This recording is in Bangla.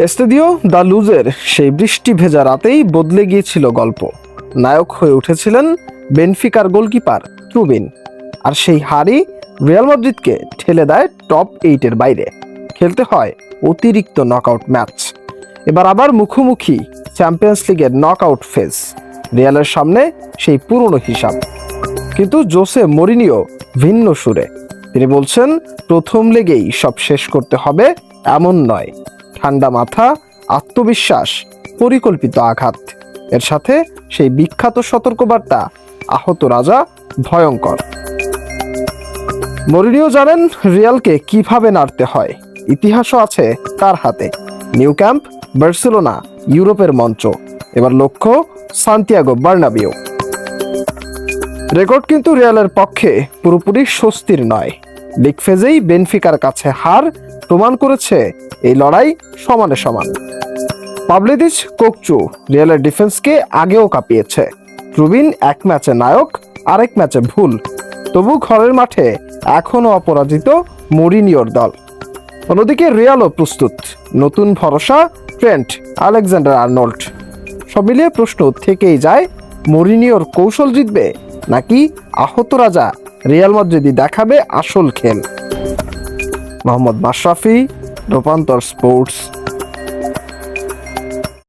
এস্তেদিও দ্য লুজের সেই বৃষ্টি ভেজা রাতেই বদলে গিয়েছিল গল্প। নায়ক হয়ে উঠেছিলেন বেনফিকার গোলকিপার ট্রুবিন, আর সেই হারই রিয়াল মাদ্রিদকে ঠেলে দেয় টপ 8-এর বাইরে। খেলতে হয় অতিরিক্ত নকআউট ম্যাচ। এবার আবার মুখোমুখি চ্যাম্পিয়ন্স লিগের নকআউট ফেজ। রিয়ালের সামনে সেই পুরনো হিসাব, কিন্তু জোসে মরিনিও ভিন্ন সুরে। তিনি বলছেন, প্রথম লেগেই সব শেষ করতে হবে এমন নয়। ঠান্ডা মাথা, আত্মবিশ্বাস, পরিকল্পিত আঘাত, এর সাথে সেই বিখ্যাত সতর্কবার্তা, আহত রাজা ভয়ঙ্কর। মরিনিও জানেন রিয়ালকে কিভাবে নাড়তে হয়। ইতিহাসও আছে তার হাতে। নিউ ক্যাম্প, বার্সেলোনা, ইউরোপের মঞ্চ, এবার লক্ষ্য সান্তিয়াগো বার্নাবিউ। রেকর্ড কিন্তু রিয়ালের পক্ষে পুরোপুরি স্বস্তির নয়। লিগ ফেজেই বেনফিকার কাছে হার প্রমাণ করেছে এই লড়াই সমানে সমান। পাবলিদিচ, কোকচু রিয়ালের ডিফেন্সকে আগেও কাঁপিয়েছে। ট্রুবিন এক ম্যাচে নায়ক, আরেক ম্যাচে ভুল। তবু ঘরের মাঠে এখনও অপরাজিত মরিনিওর দল। অন্যদিকে রিয়ালও প্রস্তুত। নতুন ভরসা ট্রেন্ট আলেকজান্ডার-আর্নল্ড। সব মিলিয়ে প্রশ্ন থেকেই যায়, মরিনিওর কৌশল জিতবে নাকি আহত রাজা রিয়াল মাদ্রিদই দেখাবে আসল খেল। মোহাম্মদ মাশরাফি, রূপান্তর স্পোর্টস।